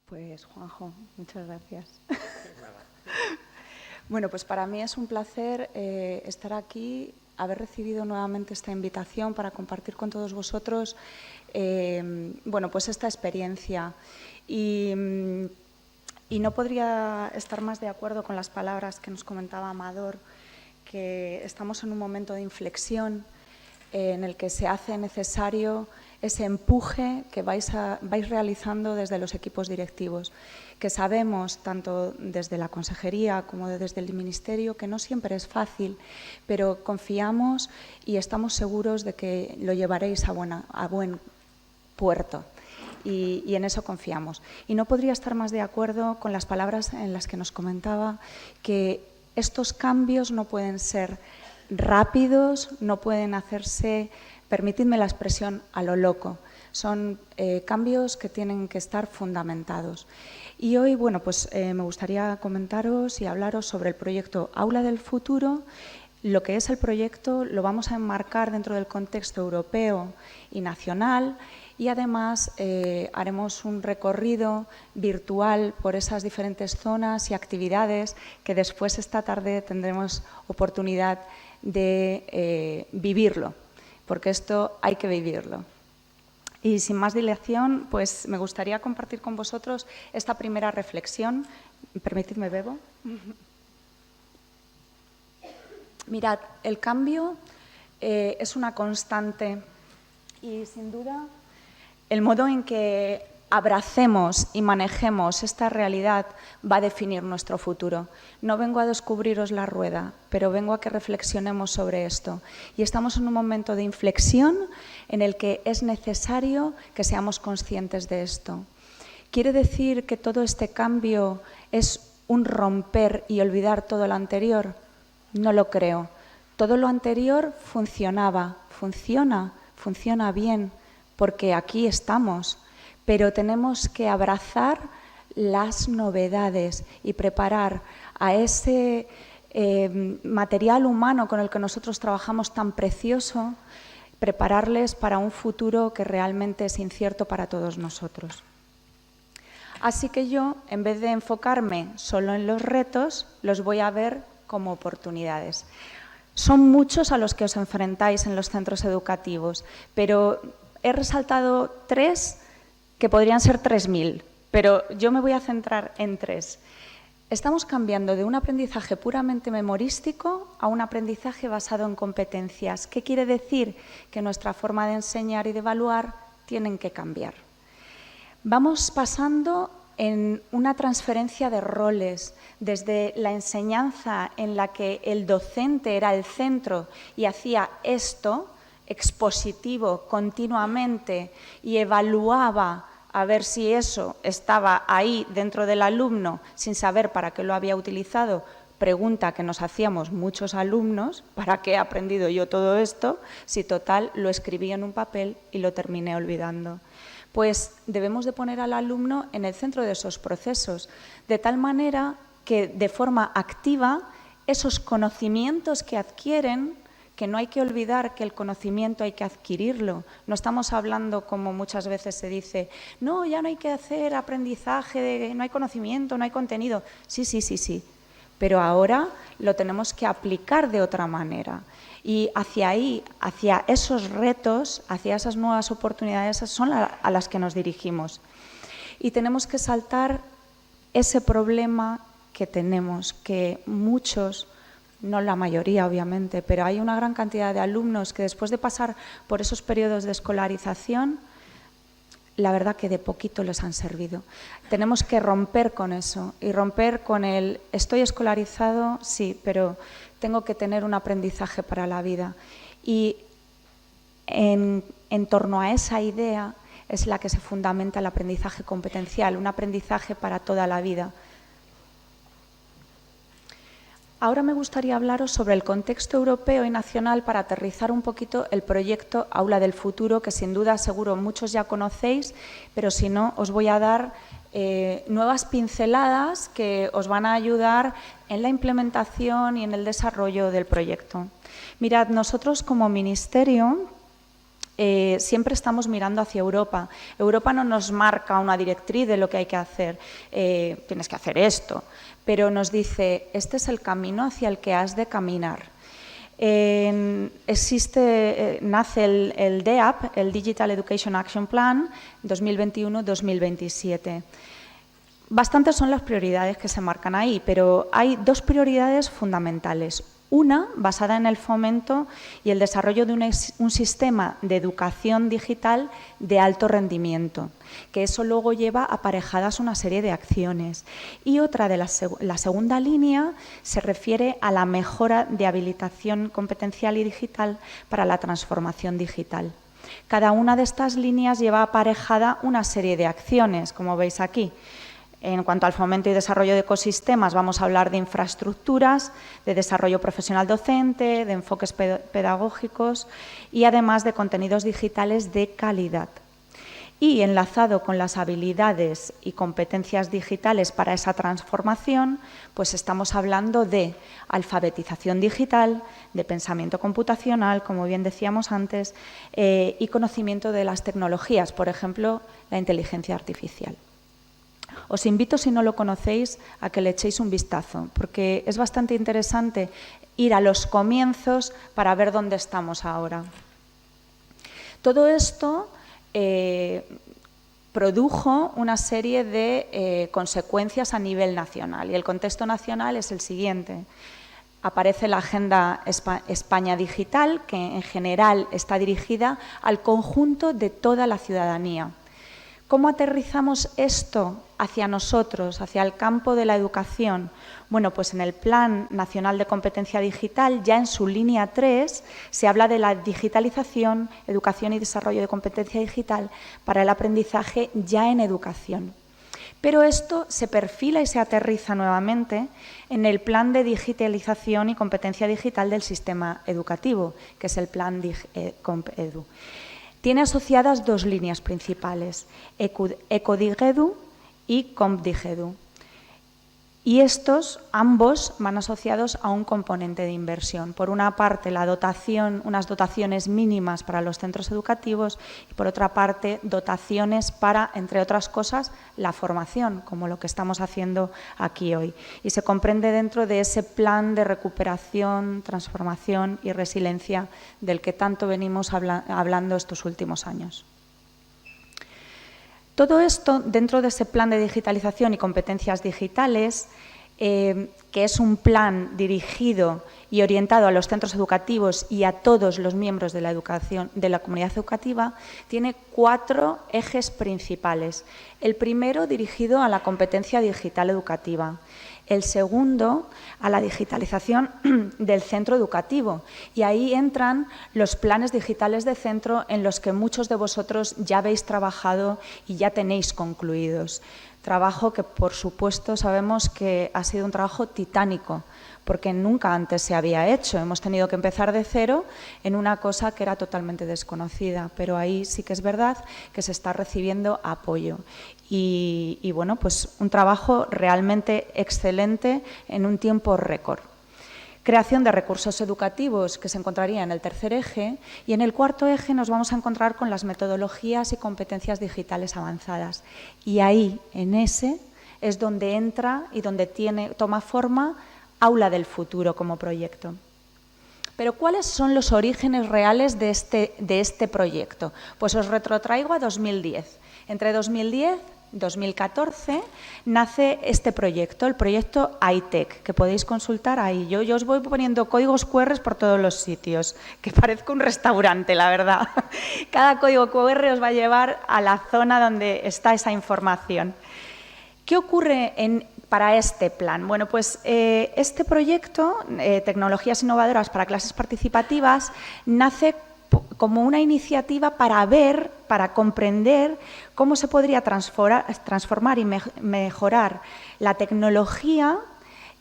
Pues Juanjo, muchas gracias. Bueno, pues para mí es un placer estar aquí, haber recibido nuevamente esta invitación para compartir con todos vosotros bueno, pues esta experiencia. Y no podría estar más de acuerdo con las palabras que nos comentaba Amador, que estamos en un momento de inflexión en el que se hace necesario ese empuje que vais realizando desde los equipos directivos, que sabemos, tanto desde la Consejería como desde el Ministerio, que no siempre es fácil, pero confiamos y estamos seguros de que lo llevaréis a buen puerto. Y en eso confiamos. Y no podría estar más de acuerdo con las palabras en las que nos comentaba que estos cambios no pueden ser rápidos, no pueden hacerse, permitidme la expresión, a lo loco. Son cambios que tienen que estar fundamentados. Y hoy, bueno, pues me gustaría comentaros y hablaros sobre el proyecto Aula del Futuro. Lo que es el proyecto lo vamos a enmarcar dentro del contexto europeo y nacional, y además haremos un recorrido virtual por esas diferentes zonas y actividades que después esta tarde tendremos oportunidad de vivirlo, porque esto hay que vivirlo. Y sin más dilación, pues me gustaría compartir con vosotros esta primera reflexión. Permitidme, bebo. Mirad, el cambio es una constante y, sin duda, el modo en que abracemos y manejemos esta realidad va a definir nuestro futuro. No vengo a descubriros la rueda, pero vengo a que reflexionemos sobre esto. Y estamos en un momento de inflexión en el que es necesario que seamos conscientes de esto. ¿Quiere decir que todo este cambio es un romper y olvidar todo lo anterior? No lo creo. Todo lo anterior funcionaba, funciona bien, porque aquí estamos, pero tenemos que abrazar las novedades y preparar a ese material humano con el que nosotros trabajamos tan precioso, prepararles para un futuro que realmente es incierto para todos nosotros. Así que yo, en vez de enfocarme solo en los retos, los voy a ver como oportunidades. Son muchos a los que os enfrentáis en los centros educativos, pero he resaltado 3 que podrían ser 3000, pero yo me voy a centrar en 3. Estamos cambiando de un aprendizaje puramente memorístico a un aprendizaje basado en competencias. ¿Qué quiere decir? Que nuestra forma de enseñar y de evaluar tienen que cambiar. Vamos pasando en una transferencia de roles, desde la enseñanza en la que el docente era el centro y hacía esto, expositivo continuamente, y evaluaba a ver si eso estaba ahí dentro del alumno sin saber para qué lo había utilizado. Pregunta que nos hacíamos muchos alumnos: ¿para qué he aprendido yo todo esto si total lo escribí en un papel y lo terminé olvidando? Pues debemos de poner al alumno en el centro de esos procesos, de tal manera que de forma activa esos conocimientos que adquieren, que no hay que olvidar que el conocimiento hay que adquirirlo. No estamos hablando, como muchas veces se dice, no, ya no hay que hacer aprendizaje, no hay conocimiento, no hay contenido. Sí, pero ahora lo tenemos que aplicar de otra manera. Y hacia ahí, hacia esos retos, hacia esas nuevas oportunidades, son a las que nos dirigimos. Y tenemos que saltar ese problema que tenemos, que muchos, no la mayoría obviamente, pero hay una gran cantidad de alumnos que después de pasar por esos periodos de escolarización, la verdad que de poquito les han servido. Tenemos que romper con eso y romper con el estoy escolarizado, sí, pero tengo que tener un aprendizaje para la vida. Y en torno a esa idea es la que se fundamenta el aprendizaje competencial, un aprendizaje para toda la vida. Ahora me gustaría hablaros sobre el contexto europeo y nacional para aterrizar un poquito el proyecto Aula del Futuro, que sin duda seguro muchos ya conocéis, pero si no os voy a dar nuevas pinceladas que os van a ayudar en la implementación y en el desarrollo del proyecto. Mirad, nosotros como Ministerio siempre estamos mirando hacia Europa. Europa no nos marca una directriz de lo que hay que hacer, tienes que hacer esto, pero nos dice, este es el camino hacia el que has de caminar. Nace el DEAP, el Digital Education Action Plan, 2021-2027. Bastantes son las prioridades que se marcan ahí, pero hay dos prioridades fundamentales. Una, basada en el fomento y el desarrollo de un sistema de educación digital de alto rendimiento, que eso luego lleva aparejadas una serie de acciones. Y otra, la segunda línea, se refiere a la mejora de habilitación competencial y digital para la transformación digital. Cada una de estas líneas lleva aparejada una serie de acciones, como veis aquí. En cuanto al fomento y desarrollo de ecosistemas, vamos a hablar de infraestructuras, de desarrollo profesional docente, de enfoques pedagógicos y además de contenidos digitales de calidad. Y enlazado con las habilidades y competencias digitales para esa transformación, pues estamos hablando de alfabetización digital, de pensamiento computacional, como bien decíamos antes, y conocimiento de las tecnologías, por ejemplo, la inteligencia artificial. Os invito, si no lo conocéis, a que le echéis un vistazo, porque es bastante interesante ir a los comienzos para ver dónde estamos ahora. Todo esto produjo una serie de consecuencias a nivel nacional, y el contexto nacional es el siguiente. Aparece la Agenda España Digital, que en general está dirigida al conjunto de toda la ciudadanía. ¿Cómo aterrizamos esto hacia nosotros, hacia el campo de la educación? Bueno, pues en el Plan Nacional de Competencia Digital, ya en su línea 3, se habla de la digitalización, educación y desarrollo de competencia digital para el aprendizaje ya en educación. Pero esto se perfila y se aterriza nuevamente en el Plan de Digitalización y Competencia Digital del Sistema Educativo, que es el Plan CompEdu. Tiene asociadas dos líneas principales, EcoDigEdu y CompDigEdu. Y estos, ambos, van asociados a un componente de inversión. Por una parte, unas dotaciones mínimas para los centros educativos y, por otra parte, dotaciones para, entre otras cosas, la formación, como lo que estamos haciendo aquí hoy. Y se comprende dentro de ese plan de recuperación, transformación y resiliencia del que tanto venimos hablando estos últimos años. Todo esto, dentro de ese plan de digitalización y competencias digitales, que es un plan dirigido y orientado a los centros educativos y a todos los miembros de la comunidad educativa, tiene 4 ejes principales. El primero, dirigido a la competencia digital educativa. El segundo, a la digitalización del centro educativo. Y ahí entran los planes digitales de centro en los que muchos de vosotros ya habéis trabajado y ya tenéis concluidos. Trabajo que, por supuesto, sabemos que ha sido un trabajo titánico, porque nunca antes se había hecho. Hemos tenido que empezar de cero en una cosa que era totalmente desconocida, pero ahí sí que es verdad que se está recibiendo apoyo. Y bueno, pues un trabajo realmente excelente en un tiempo récord. Creación de recursos educativos, que se encontraría en el tercer eje, y en el cuarto eje nos vamos a encontrar con las metodologías y competencias digitales avanzadas. Y ahí, en ese, es donde entra y donde toma forma Aula del Futuro como proyecto. Pero ¿cuáles son los orígenes reales de este proyecto? Pues os retrotraigo a 2010. Entre 2010 y 2014 nace este proyecto, el proyecto iTech, que podéis consultar ahí. Yo os voy poniendo códigos QR por todos los sitios, que parezco un restaurante, la verdad. Cada código QR os va a llevar a la zona donde está esa información. ¿Qué ocurre para este plan? Bueno, pues este proyecto, Tecnologías Innovadoras para Clases Participativas, nace como una iniciativa para comprender cómo se podría transformar y mejorar la tecnología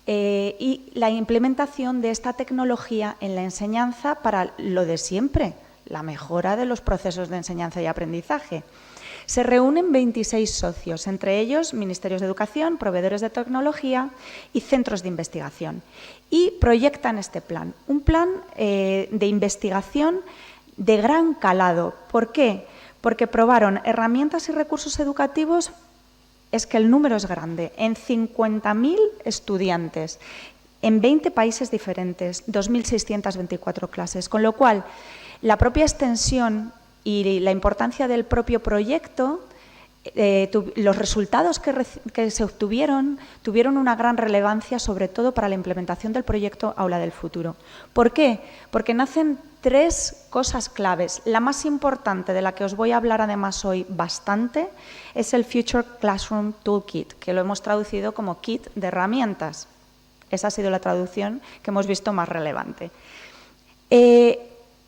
y la implementación de esta tecnología en la enseñanza para lo de siempre, la mejora de los procesos de enseñanza y aprendizaje. Se reúnen 26 socios, entre ellos ministerios de educación, proveedores de tecnología y centros de investigación. Y proyectan este plan, un plan de investigación de gran calado. ¿Por qué? Porque probaron herramientas y recursos educativos, es que el número es grande, en 50.000 estudiantes, en 20 países diferentes, 2.624 clases, con lo cual la propia extensión y la importancia del propio proyecto, los resultados que se obtuvieron tuvieron una gran relevancia, sobre todo para la implementación del proyecto Aula del Futuro. ¿Por qué? Porque nacen 3 cosas claves. La más importante, de la que os voy a hablar además hoy bastante, es el Future Classroom Toolkit, que lo hemos traducido como kit de herramientas. Esa ha sido la traducción que hemos visto más relevante.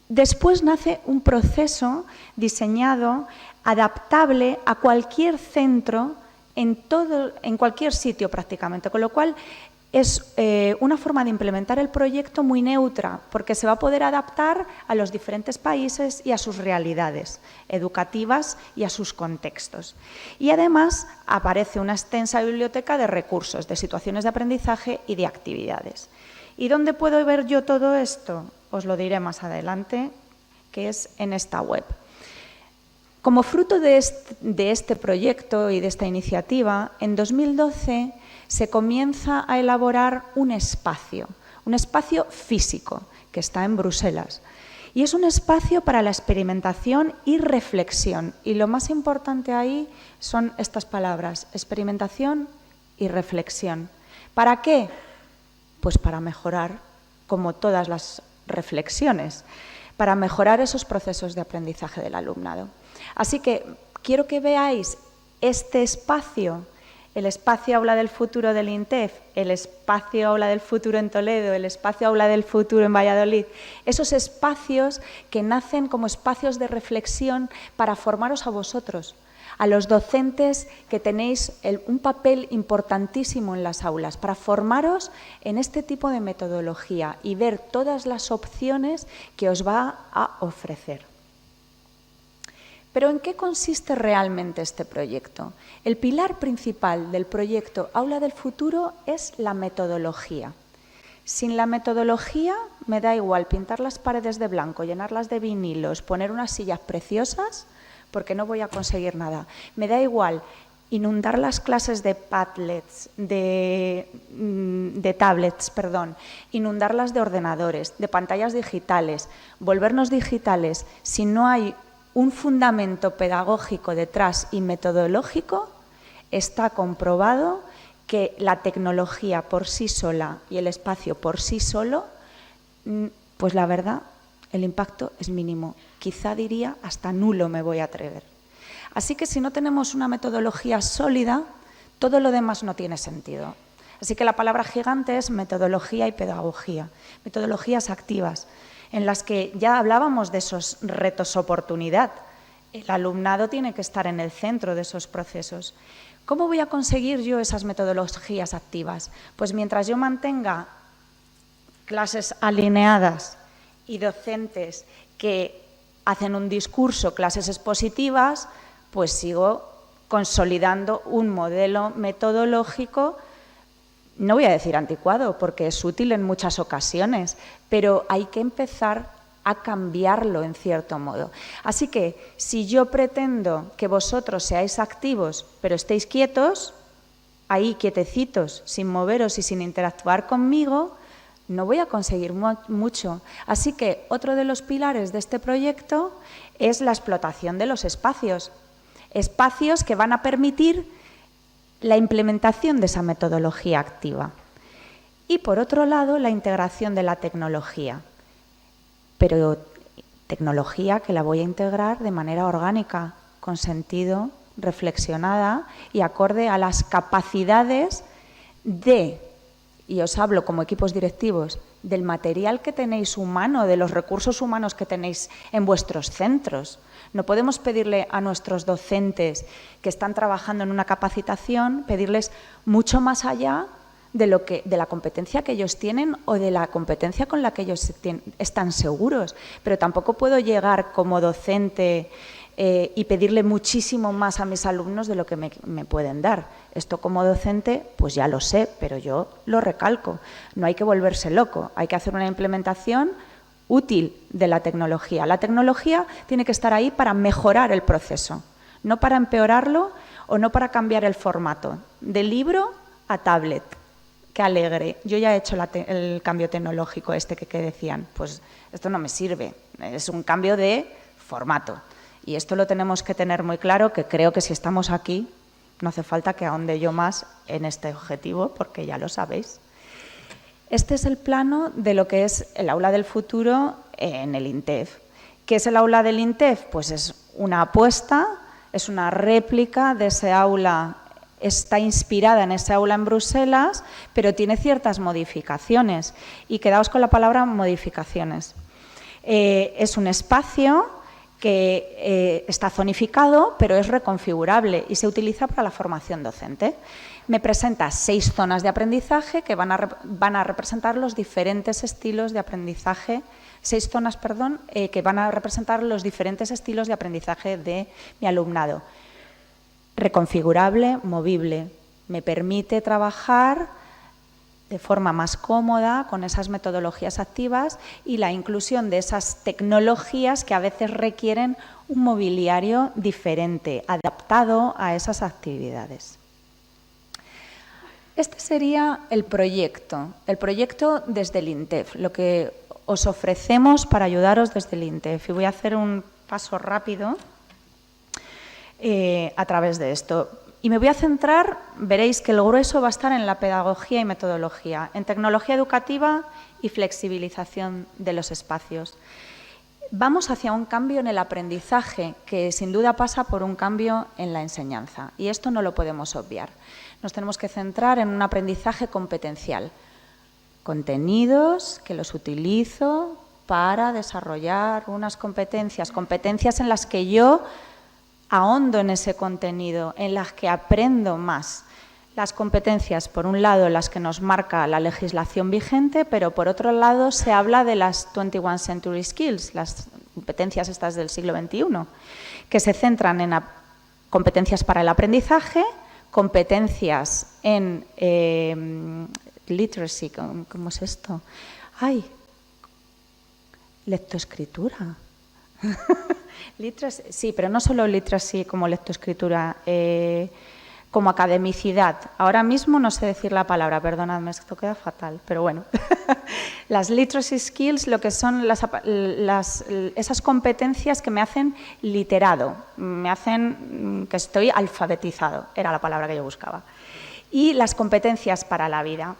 Después nace un proceso diseñado, adaptable a cualquier centro, en cualquier sitio prácticamente, con lo cual es una forma de implementar el proyecto muy neutra, porque se va a poder adaptar a los diferentes países y a sus realidades educativas y a sus contextos. Y además aparece una extensa biblioteca de recursos, de situaciones de aprendizaje y de actividades. ¿Y dónde puedo ver yo todo esto? Os lo diré más adelante, que es en esta web. Como fruto de este proyecto y de esta iniciativa, en 2012 se comienza a elaborar un espacio físico que está en Bruselas. Y es un espacio para la experimentación y reflexión. Y lo más importante ahí son estas palabras, experimentación y reflexión. ¿Para qué? Pues para mejorar, como todas las reflexiones, para mejorar esos procesos de aprendizaje del alumnado. Así que quiero que veáis este espacio, el espacio Aula del Futuro del INTEF, el espacio Aula del Futuro en Toledo, el espacio Aula del Futuro en Valladolid, esos espacios que nacen como espacios de reflexión para formaros a vosotros, a los docentes que tenéis un papel importantísimo en las aulas, para formaros en este tipo de metodología y ver todas las opciones que os va a ofrecer. Pero ¿en qué consiste realmente este proyecto? El pilar principal del proyecto Aula del Futuro es la metodología. Sin la metodología me da igual pintar las paredes de blanco, llenarlas de vinilos, poner unas sillas preciosas, porque no voy a conseguir nada. Me da igual inundar las clases de Padlets, de tablets, inundarlas de ordenadores, de pantallas digitales, volvernos digitales. Si no hay un fundamento pedagógico detrás y metodológico, está comprobado que la tecnología por sí sola y el espacio por sí solo, pues la verdad, el impacto es mínimo. Quizá diría hasta nulo, me voy a atrever. Así que si no tenemos una metodología sólida, todo lo demás no tiene sentido. Así que la palabra gigante es metodología y pedagogía, metodologías activas, en las que ya hablábamos de esos retos-oportunidad. El alumnado tiene que estar en el centro de esos procesos. ¿Cómo voy a conseguir yo esas metodologías activas? Pues mientras yo mantenga clases alineadas y docentes que hacen un discurso, clases expositivas, pues sigo consolidando un modelo metodológico, no voy a decir anticuado, porque es útil en muchas ocasiones, pero hay que empezar a cambiarlo en cierto modo. Así que si yo pretendo que vosotros seáis activos, pero estéis quietos, ahí quietecitos, sin moveros y sin interactuar conmigo, no voy a conseguir mucho. Así que otro de los pilares de este proyecto es la explotación de los espacios. Espacios que van a permitir la implementación de esa metodología activa. Y por otro lado, la integración de la tecnología. Pero tecnología que la voy a integrar de manera orgánica, con sentido, reflexionada y acorde a las capacidades y os hablo como equipos directivos, del material que tenéis humano, de los recursos humanos que tenéis en vuestros centros. No podemos pedirle a nuestros docentes que están trabajando en una capacitación, pedirles mucho más allá de la competencia que ellos tienen o de la competencia con la que ellos están seguros. Pero tampoco puedo llegar como docente y pedirle muchísimo más a mis alumnos de lo que me pueden dar. Esto como docente, pues ya lo sé, pero yo lo recalco. No hay que volverse loco, hay que hacer una implementación útil de la tecnología. La tecnología tiene que estar ahí para mejorar el proceso, no para empeorarlo o no para cambiar el formato. De libro a tablet. Qué alegre. Yo ya he hecho el cambio tecnológico que decían. Pues esto no me sirve. Es un cambio de formato. Y esto lo tenemos que tener muy claro, que creo que si estamos aquí no hace falta que ahonde yo más en este objetivo, porque ya lo sabéis. Este es el plano de lo que es el aula del futuro en el INTEF. ¿Qué es el aula del INTEF? Pues es una apuesta, es una réplica de ese aula. Está inspirada en ese aula en Bruselas, pero tiene ciertas modificaciones. Y quedaos con la palabra modificaciones. Es un espacio que está zonificado, pero es reconfigurable y se utiliza para la formación docente. Me presenta 6 zonas de aprendizaje que van a representar los diferentes estilos de aprendizaje, 6 zonas, perdón, que van a representar los diferentes estilos de aprendizaje de mi alumnado. Reconfigurable, movible, me permite trabajar de forma más cómoda con esas metodologías activas y la inclusión de esas tecnologías que a veces requieren un mobiliario diferente, adaptado a esas actividades. Este sería el proyecto desde el INTEF, lo que os ofrecemos para ayudaros desde el INTEF. Y voy a hacer un paso rápido a través de esto. Y me voy a centrar, veréis que el grueso va a estar en la pedagogía y metodología, en tecnología educativa y flexibilización de los espacios. Vamos hacia un cambio en el aprendizaje, que sin duda pasa por un cambio en la enseñanza. Y esto no lo podemos obviar. Nos tenemos que centrar en un aprendizaje competencial. Contenidos que los utilizo para desarrollar unas competencias en las que yo ahondo en ese contenido, en las que aprendo más. Las competencias, por un lado, las que nos marca la legislación vigente, pero por otro lado se habla de las 21st Century Skills, las competencias estas del siglo XXI, que se centran en competencias para el aprendizaje, competencias en literacy, ¿cómo es esto? ¡Ay! Lectoescritura. Literacy, sí, pero no solo literacy como lectoescritura, como academicidad. Ahora mismo no sé decir la palabra, perdonadme, esto queda fatal, pero bueno. Las literacy skills, lo que son esas competencias que me hacen literado, me hacen que estoy alfabetizado, era la palabra que yo buscaba. Y las competencias para la vida.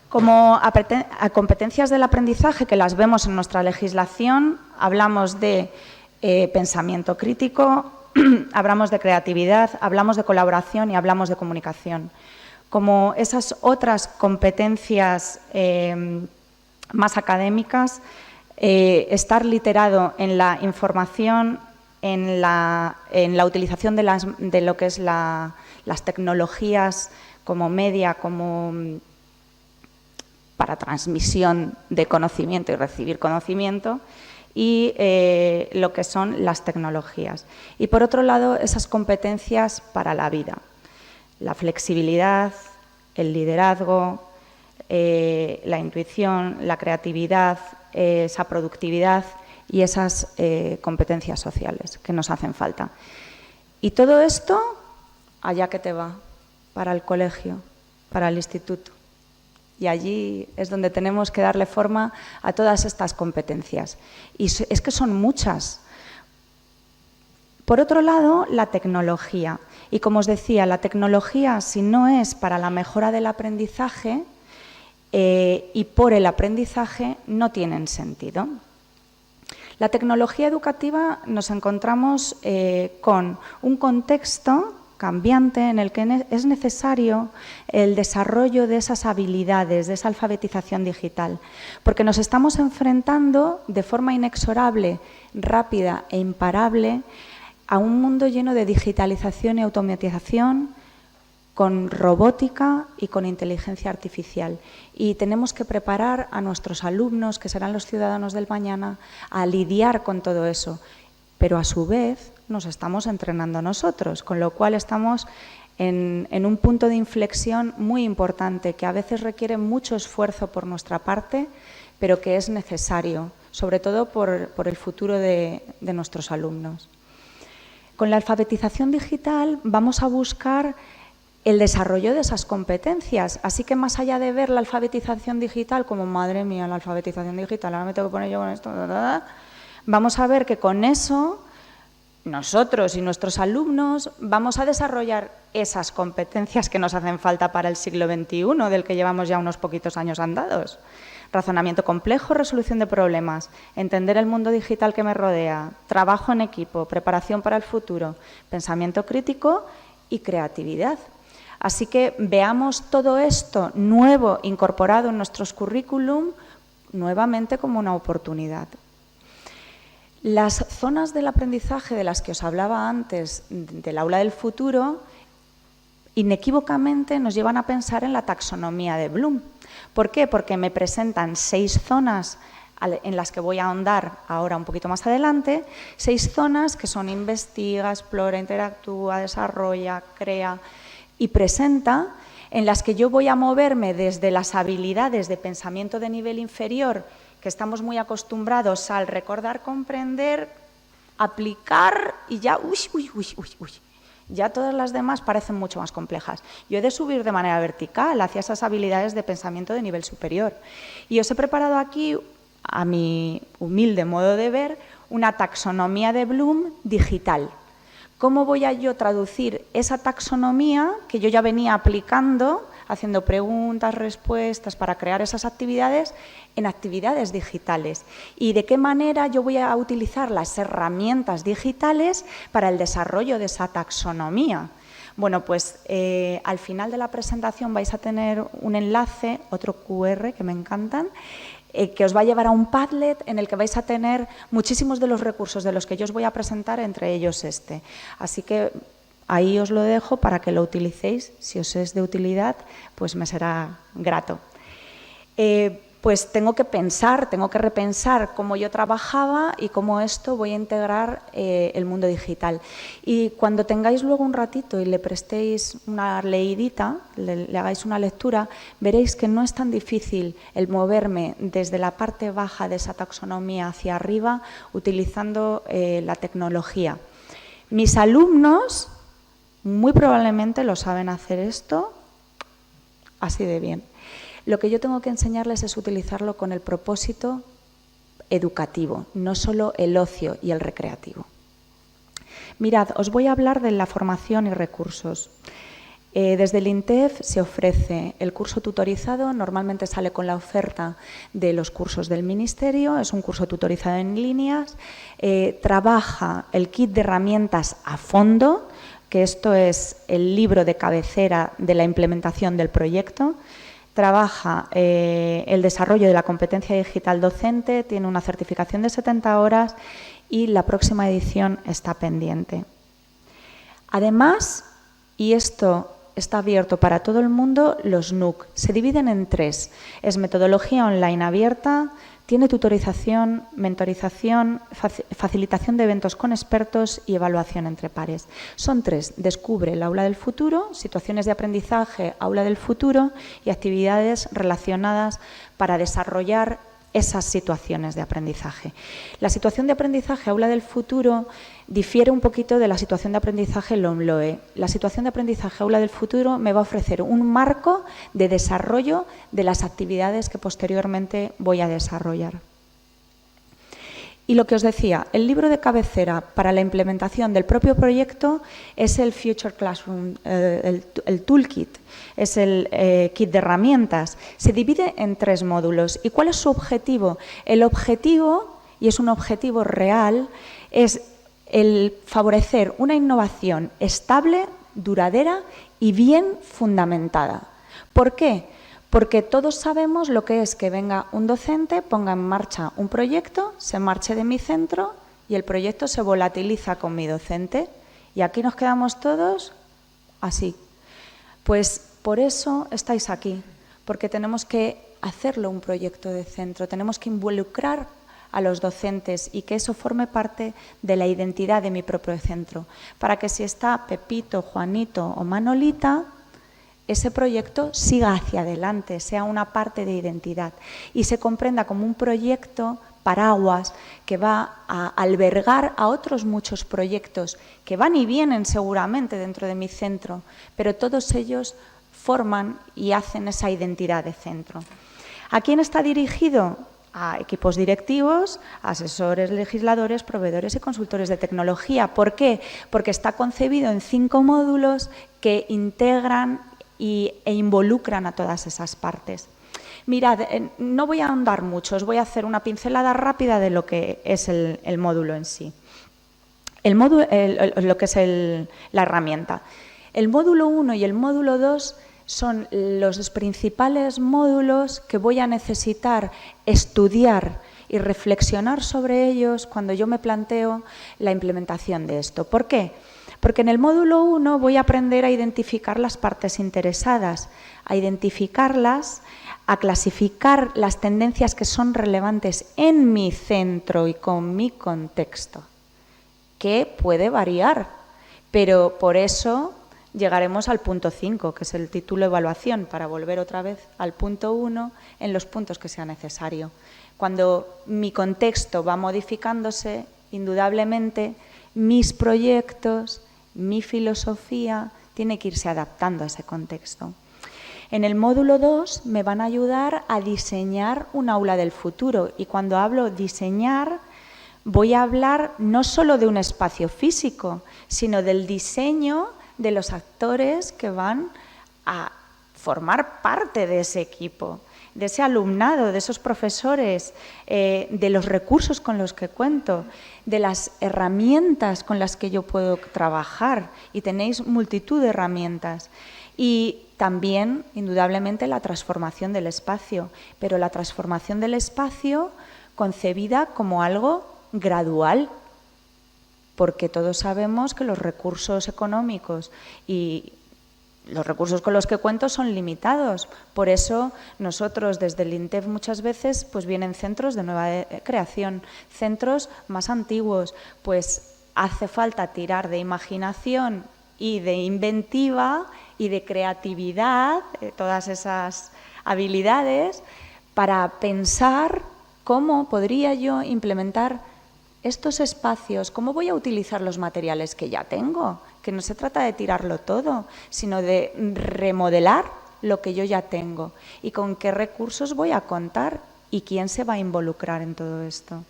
Como a competencias del aprendizaje, que las vemos en nuestra legislación, hablamos de pensamiento crítico, hablamos de creatividad, hablamos de colaboración y hablamos de comunicación. Como esas otras competencias más académicas, estar literado en la información, en la utilización de lo que es las tecnologías como media, como para transmisión de conocimiento y recibir conocimiento, y lo que son las tecnologías. Y por otro lado, esas competencias para la vida, la flexibilidad, el liderazgo, la intuición, la creatividad, esa productividad y esas competencias sociales que nos hacen falta. Y todo esto, allá que te va, para el colegio, para el instituto. Y allí es donde tenemos que darle forma a todas estas competencias. Y es que son muchas. Por otro lado, la tecnología. Y como os decía, la tecnología, si no es para la mejora del aprendizaje y por el aprendizaje, no tienen sentido. La tecnología educativa nos encontramos con un contexto cambiante en el que es necesario el desarrollo de esas habilidades, de esa alfabetización digital, porque nos estamos enfrentando de forma inexorable, rápida e imparable a un mundo lleno de digitalización y automatización, con robótica y con inteligencia artificial. Y tenemos que preparar a nuestros alumnos, que serán los ciudadanos del mañana, a lidiar con todo eso, pero a su vez nos estamos entrenando nosotros, con lo cual estamos en un punto de inflexión muy importante, que a veces requiere mucho esfuerzo por nuestra parte, pero que es necesario, sobre todo por el futuro de nuestros alumnos. Con la alfabetización digital vamos a buscar el desarrollo de esas competencias. Así que más allá de ver la alfabetización digital como, madre mía, la alfabetización digital, ahora me tengo que poner yo con esto, vamos a ver que con eso nosotros y nuestros alumnos vamos a desarrollar esas competencias que nos hacen falta para el siglo XXI, del que llevamos ya unos poquitos años andados. Razonamiento complejo, resolución de problemas, entender el mundo digital que me rodea, trabajo en equipo, preparación para el futuro, pensamiento crítico y creatividad. Así que veamos todo esto nuevo incorporado en nuestros currículum nuevamente como una oportunidad. Las zonas del aprendizaje de las que os hablaba antes del aula del futuro, inequívocamente nos llevan a pensar en la taxonomía de Bloom. ¿Por qué? Porque me presentan 6 zonas en las que voy a ahondar ahora un poquito más adelante, 6 zonas que son investiga, explora, interactúa, desarrolla, crea y presenta, en las que yo voy a moverme desde las habilidades de pensamiento de nivel inferior, que estamos muy acostumbrados al recordar, comprender, aplicar y ya, ya todas las demás parecen mucho más complejas. Yo he de subir de manera vertical hacia esas habilidades de pensamiento de nivel superior. Y os he preparado aquí, a mi humilde modo de ver, una taxonomía de Bloom digital. ¿Cómo voy a yo traducir esa taxonomía que yo ya venía aplicando, haciendo preguntas, respuestas para crear esas actividades, en actividades digitales? ¿Y de qué manera yo voy a utilizar las herramientas digitales para el desarrollo de esa taxonomía? Bueno, pues al final de la presentación vais a tener un enlace, otro QR que me encantan, que os va a llevar a un Padlet en el que vais a tener muchísimos de los recursos de los que yo os voy a presentar, entre ellos este. Así que ahí os lo dejo para que lo utilicéis. Si os es de utilidad, pues me será grato. Pues tengo que pensar, tengo que repensar cómo yo trabajaba y cómo esto voy a integrar el mundo digital. Y cuando tengáis luego un ratito y le prestéis una leidita, le hagáis una lectura, veréis que no es tan difícil el moverme desde la parte baja de esa taxonomía hacia arriba utilizando la tecnología. Mis alumnos muy probablemente lo saben hacer esto así de bien. Lo que yo tengo que enseñarles es utilizarlo con el propósito educativo, no solo el ocio y el recreativo. Mirad, os voy a hablar de la formación y recursos. Desde el INTEF se ofrece el curso tutorizado, normalmente sale con la oferta de los cursos del Ministerio, es un curso tutorizado en líneas, trabaja el kit de herramientas a fondo, que esto es el libro de cabecera de la implementación del proyecto. Trabaja el desarrollo de la competencia digital docente, tiene una certificación de 70 horas y la próxima edición está pendiente. Además, y esto está abierto para todo el mundo, los NUC se dividen en 3. Es metodología online abierta, tiene tutorización, mentorización, facilitación de eventos con expertos y evaluación entre pares. Son 3. Descubre el aula del futuro, situaciones de aprendizaje, aula del futuro y actividades relacionadas para desarrollar esas situaciones de aprendizaje. La situación de aprendizaje aula del futuro difiere un poquito de la situación de aprendizaje LOMLOE. La situación de aprendizaje aula del futuro me va a ofrecer un marco de desarrollo de las actividades que posteriormente voy a desarrollar. Y lo que os decía, el libro de cabecera para la implementación del propio proyecto es el Future Classroom, el Toolkit, es el kit de herramientas. Se divide en 3 módulos. ¿Y cuál es su objetivo? El objetivo, y es un objetivo real, es el favorecer una innovación estable, duradera y bien fundamentada. ¿Por qué? Porque todos sabemos lo que es que venga un docente, ponga en marcha un proyecto, se marche de mi centro y el proyecto se volatiliza con mi docente. Y aquí nos quedamos todos así. Pues por eso estáis aquí, porque tenemos que hacerlo un proyecto de centro, tenemos que involucrar a los docentes y que eso forme parte de la identidad de mi propio centro, para que si está Pepito, Juanito o Manolita, ese proyecto siga hacia adelante, sea una parte de identidad y se comprenda como un proyecto paraguas que va a albergar a otros muchos proyectos que van y vienen seguramente dentro de mi centro, pero todos ellos forman y hacen esa identidad de centro. ¿A quién está dirigido? A equipos directivos, asesores, legisladores, proveedores y consultores de tecnología. ¿Por qué? Porque está concebido en 5 módulos que integran e involucran a todas esas partes. Mirad, no voy a ahondar mucho, os voy a hacer una pincelada rápida de lo que es el módulo en sí. Lo que es la herramienta. El módulo 1 y el módulo 2 son los principales módulos que voy a necesitar estudiar y reflexionar sobre ellos cuando yo me planteo la implementación de esto. ¿Por qué? Porque en el módulo 1 voy a aprender a identificar las partes interesadas, a identificarlas, a clasificar las tendencias que son relevantes en mi centro y con mi contexto, que puede variar, pero por eso llegaremos al punto 5, que es el título evaluación, para volver otra vez al punto 1 en los puntos que sea necesario. Cuando mi contexto va modificándose, indudablemente, mis proyectos, mi filosofía, tiene que irse adaptando a ese contexto. En el módulo 2 me van a ayudar a diseñar un aula del futuro, y cuando hablo diseñar, voy a hablar no solo de un espacio físico, sino del diseño de los actores que van a formar parte de ese equipo, de ese alumnado, de esos profesores, de los recursos con los que cuento, de las herramientas con las que yo puedo trabajar, y tenéis multitud de herramientas. Y también, indudablemente, la transformación del espacio, pero la transformación del espacio concebida como algo gradual, porque todos sabemos que los recursos económicos y los recursos con los que cuento son limitados. Por eso nosotros desde el INTEF muchas veces pues vienen centros de nueva creación, centros más antiguos, pues hace falta tirar de imaginación y de inventiva y de creatividad, todas esas habilidades, para pensar cómo podría yo implementar estos espacios, cómo voy a utilizar los materiales que ya tengo, que no se trata de tirarlo todo, sino de remodelar lo que yo ya tengo y con qué recursos voy a contar y quién se va a involucrar en todo esto.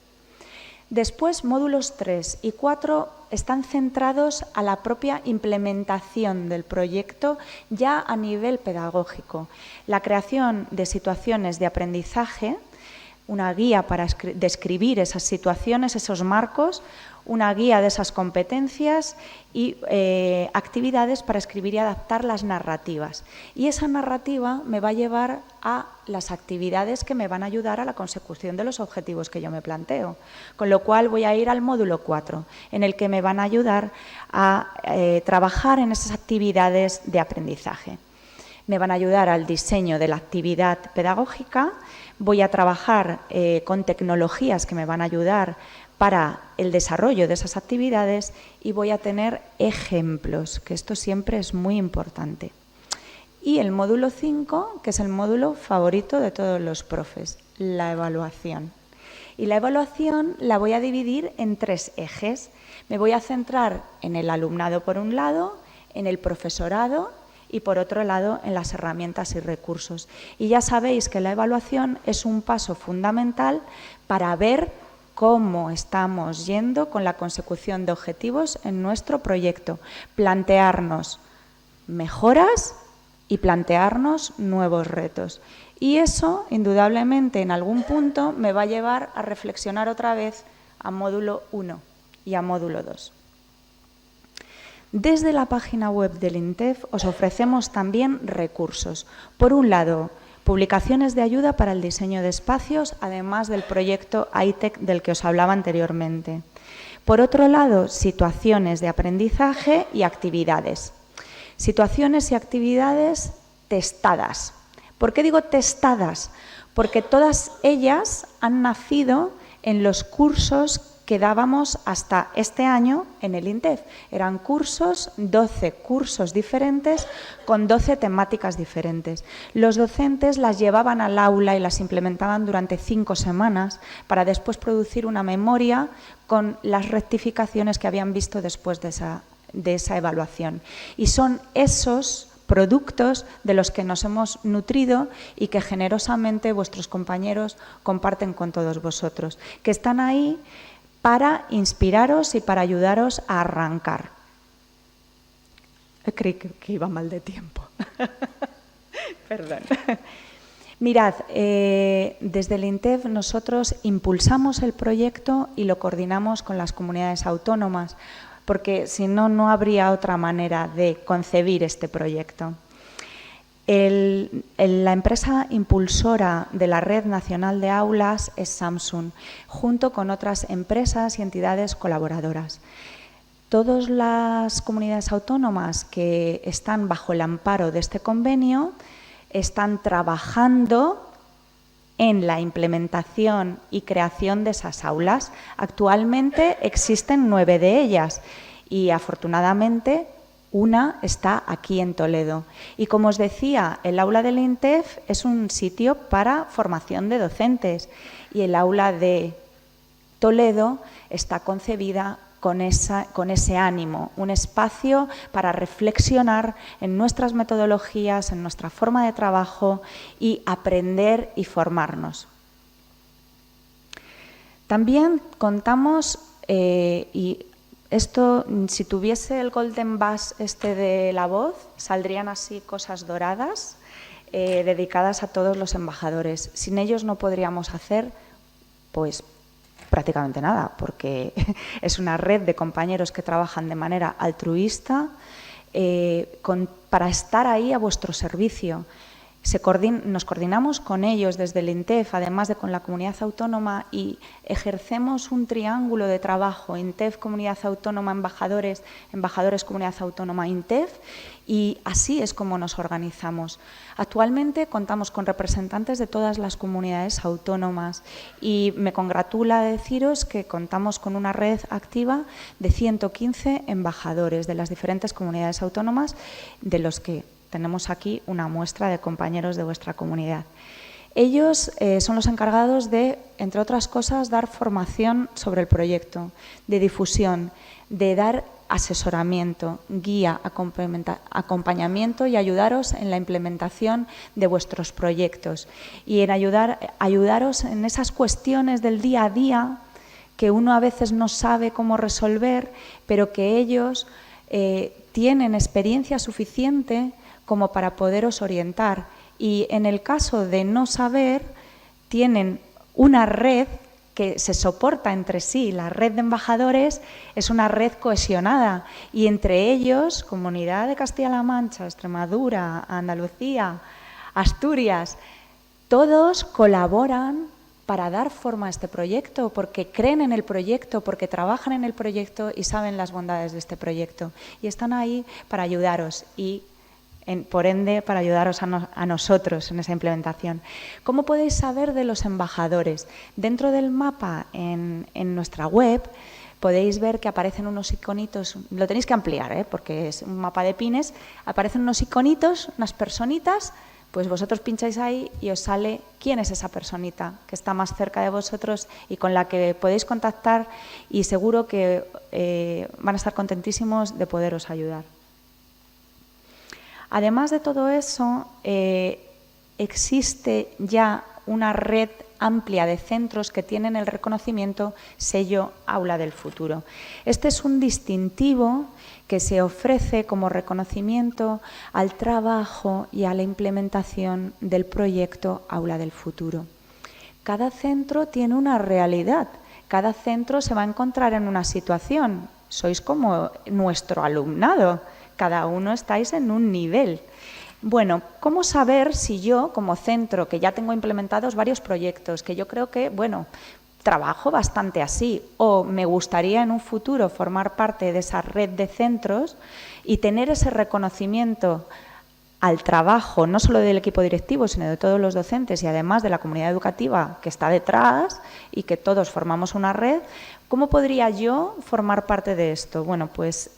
Después, módulos 3 y 4 están centrados a la propia implementación del proyecto ya a nivel pedagógico. La creación de situaciones de aprendizaje, una guía para describir esas situaciones, esos marcos, una guía de esas competencias y actividades para escribir y adaptar las narrativas. Y esa narrativa me va a llevar a las actividades que me van a ayudar a la consecución de los objetivos que yo me planteo. Con lo cual voy a ir al módulo 4, en el que me van a ayudar a trabajar en esas actividades de aprendizaje. Me van a ayudar al diseño de la actividad pedagógica. Voy a trabajar con tecnologías que me van a ayudar para el desarrollo de esas actividades y voy a tener ejemplos, que esto siempre es muy importante. Y el módulo 5, que es el módulo favorito de todos los profes, la evaluación. Y la evaluación la voy a dividir en 3 ejes. Me voy a centrar en el alumnado por un lado, en el profesorado y por otro lado en las herramientas y recursos. Y ya sabéis que la evaluación es un paso fundamental para ver cómo estamos yendo con la consecución de objetivos en nuestro proyecto, plantearnos mejoras y plantearnos nuevos retos. Y eso, indudablemente, en algún punto me va a llevar a reflexionar otra vez a módulo 1 y a módulo 2. Desde la página web del INTEF os ofrecemos también recursos. Por un lado, publicaciones de ayuda para el diseño de espacios, además del proyecto ITEC del que os hablaba anteriormente. Por otro lado, situaciones de aprendizaje y actividades. Situaciones y actividades testadas. ¿Por qué digo testadas? Porque todas ellas han nacido en los cursos que dábamos hasta este año en el INTEF. Eran cursos, 12 cursos diferentes con 12 temáticas diferentes. Los docentes las llevaban al aula y las implementaban durante 5 semanas para después producir una memoria con las rectificaciones que habían visto después de esa evaluación. Y son esos productos de los que nos hemos nutrido y que generosamente vuestros compañeros comparten con todos vosotros, que están ahí para inspiraros y para ayudaros a arrancar. Creí que iba mal de tiempo. Perdón. Mirad, desde el INTEF nosotros impulsamos el proyecto y lo coordinamos con las comunidades autónomas, porque si no, no habría otra manera de concebir este proyecto. La empresa impulsora de la Red Nacional de Aulas es Samsung, junto con otras empresas y entidades colaboradoras. Todas las comunidades autónomas que están bajo el amparo de este convenio están trabajando en la implementación y creación de esas aulas. Actualmente existen 9 de ellas y, afortunadamente, una está aquí en Toledo. Y, como os decía, el aula del INTEF es un sitio para formación de docentes y el aula de Toledo está concebida con ese ánimo, un espacio para reflexionar en nuestras metodologías, en nuestra forma de trabajo y aprender y formarnos. También contamos, y esto, si tuviese el Golden Buzz de la voz, saldrían así cosas doradas dedicadas a todos los embajadores. Sin ellos no podríamos hacer, pues, prácticamente nada, porque es una red de compañeros que trabajan de manera altruista para estar ahí a vuestro servicio. Nos coordinamos con ellos desde el INTEF, además de con la comunidad autónoma, y ejercemos un triángulo de trabajo: INTEF, comunidad autónoma, embajadores, embajadores, comunidad autónoma, INTEF, y así es como nos organizamos. Actualmente contamos con representantes de todas las comunidades autónomas y me congratula deciros que contamos con una red activa de 115 embajadores de las diferentes comunidades autónomas, de los que tenemos aquí una muestra de compañeros de vuestra comunidad. Ellos son los encargados de, entre otras cosas, dar formación sobre el proyecto, de difusión, de dar asesoramiento, guía, acompañamiento y ayudaros en la implementación de vuestros proyectos y en ayudaros en esas cuestiones del día a día que uno a veces no sabe cómo resolver, pero que ellos tienen experiencia suficiente como para poderos orientar. Y en el caso de no saber, tienen una red que se soporta entre sí. La red de embajadores es una red cohesionada y entre ellos, Comunidad de Castilla-La Mancha, Extremadura, Andalucía, Asturias, todos colaboran para dar forma a este proyecto, porque creen en el proyecto, porque trabajan en el proyecto y saben las bondades de este proyecto. Y están ahí para ayudaros y, por ende, para ayudaros a nosotros en esa implementación. ¿Cómo podéis saber de los embajadores? Dentro del mapa en nuestra web podéis ver que aparecen unos iconitos, lo tenéis que ampliar, porque es un mapa de pines, aparecen unos iconitos, unas personitas, pues vosotros pincháis ahí y os sale quién es esa personita que está más cerca de vosotros y con la que podéis contactar, y seguro que van a estar contentísimos de poderos ayudar. Además de todo eso, existe ya una red amplia de centros que tienen el reconocimiento sello Aula del Futuro. Este es un distintivo que se ofrece como reconocimiento al trabajo y a la implementación del proyecto Aula del Futuro. Cada centro tiene una realidad, cada centro se va a encontrar en una situación. Sois como nuestro alumnado, cada uno estáis en un nivel. Bueno, ¿cómo saber si yo, como centro, que ya tengo implementados varios proyectos, que yo creo que, bueno, trabajo bastante así, o me gustaría en un futuro formar parte de esa red de centros y tener ese reconocimiento al trabajo, no solo del equipo directivo, sino de todos los docentes y además de la comunidad educativa que está detrás y que todos formamos una red, ¿cómo podría yo formar parte de esto? Bueno, pues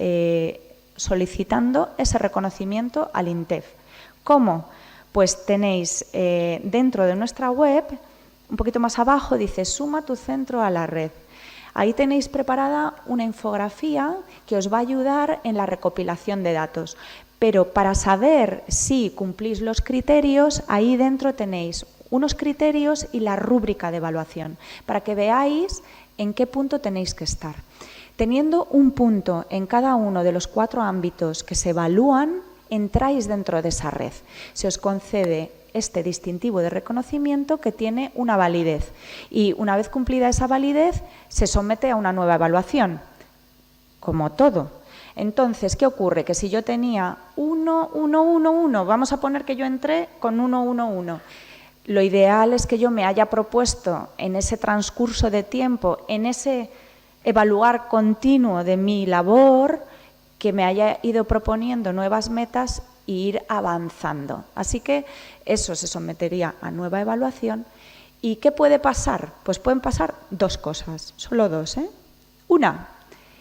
solicitando ese reconocimiento al INTEF. ¿Cómo? Pues tenéis dentro de nuestra web, un poquito más abajo, dice suma tu centro a la red. Ahí tenéis preparada una infografía que os va a ayudar en la recopilación de datos. Pero para saber si cumplís los criterios, ahí dentro tenéis unos criterios y la rúbrica de evaluación, para que veáis en qué punto tenéis que estar. Teniendo un punto en cada uno de los 4 ámbitos que se evalúan, entráis dentro de esa red. Se os concede este distintivo de reconocimiento que tiene una validez y una vez cumplida esa validez se somete a una nueva evaluación, como todo. Entonces, ¿qué ocurre? Que si yo tenía 1, 1, 1, 1, vamos a poner que yo entré con 1, 1, 1. Lo ideal es que yo me haya propuesto en ese transcurso de tiempo, en ese evaluar continuo de mi labor, que me haya ido proponiendo nuevas metas e ir avanzando. Así que eso se sometería a nueva evaluación. ¿Y qué puede pasar? Pues pueden pasar 2 cosas, solo 2, ¿eh? Una,